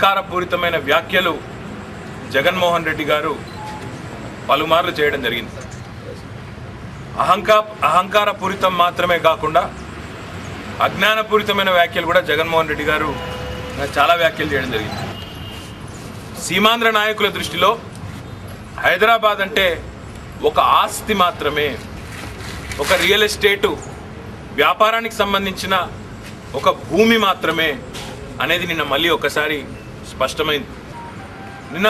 అహంకారపూరితమైన వ్యాఖ్యలు జగన్మోహన్ రెడ్డి గారు పలుమార్లు చేయడం జరిగింది. అహంకారపూరితం మాత్రమే కాకుండా అజ్ఞానపూరితమైన వ్యాఖ్యలు కూడా జగన్మోహన్ రెడ్డి గారు చాలా వ్యాఖ్యలు చేయడం జరిగింది. సీమాంధ్ర నాయకుల దృష్టిలో హైదరాబాద్ అంటే ఒక ఆస్తి మాత్రమే, ఒక రియల్ ఎస్టేటు వ్యాపారానికి సంబంధించిన ఒక భూమి మాత్రమే అనేది నిన్న మళ్ళీ ఒకసారి స్పష్టమైంది. నిన్న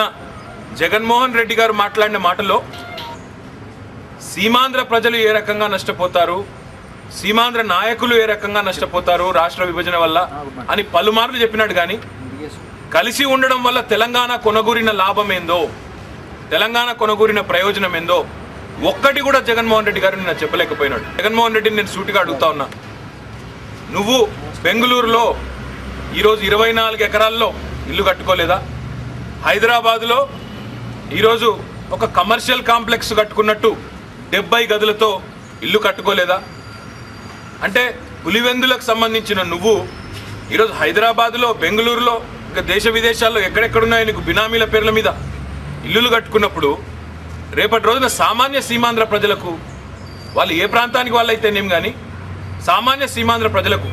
జగన్మోహన్ రెడ్డి గారు మాట్లాడిన మాటలో సీమాంధ్ర ప్రజలు ఏ రకంగా నష్టపోతారు, సీమాంధ్ర నాయకులు ఏ రకంగా నష్టపోతారు రాష్ట్ర విభజన వల్ల అని పలుమార్లు చెప్పినాడు. కానీ కలిసి ఉండడం వల్ల తెలంగాణ కొనగూరిన లాభం ఏందో, తెలంగాణ కొనగూరిన ప్రయోజనం ఏందో ఒక్కటి కూడా జగన్మోహన్ రెడ్డి గారు నిన్న చెప్పలేకపోయినాడు. జగన్మోహన్ రెడ్డిని నేను సూటిగా అడుగుతా ఉన్నా, నువ్వు బెంగళూరులో ఈరోజు 24 ఎకరాల్లో ఇల్లు కట్టుకోలేదా? హైదరాబాదులో ఈరోజు ఒక కమర్షియల్ కాంప్లెక్స్ కట్టుకున్నట్టు 70 గదులతో ఇల్లు కట్టుకోలేదా? అంటే పులివెందులకు సంబంధించిన నువ్వు ఈరోజు హైదరాబాదులో, బెంగళూరులో, ఇంకా దేశ విదేశాల్లో ఎక్కడెక్కడున్నాయో నీకు బినామీల పేర్ల మీద ఇల్లులు కట్టుకున్నప్పుడు రేపటి రోజున సామాన్య సీమాంధ్ర ప్రజలకు, వాళ్ళు ఏ ప్రాంతానికి వాళ్ళైతేనేం కానీ సామాన్య సీమాంధ్ర ప్రజలకు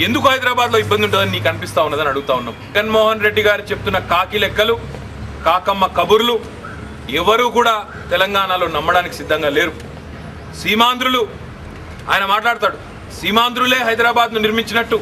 ఎందుకు హైదరాబాద్లో ఇబ్బంది ఉంటుందని నీకు అనిపిస్తూ ఉన్నదని అడుగుతా ఉన్నాం. జగన్మోహన్ రెడ్డి గారు చెప్తున్న కాకి లెక్కలు, కాకమ్మ కబుర్లు ఎవరూ కూడా తెలంగాణలో నమ్మడానికి సిద్ధంగా లేరు. సీమాంధ్రులు, ఆయన మాట్లాడతాడు, సీమాంధ్రులే హైదరాబాద్ను నిర్మించినట్టు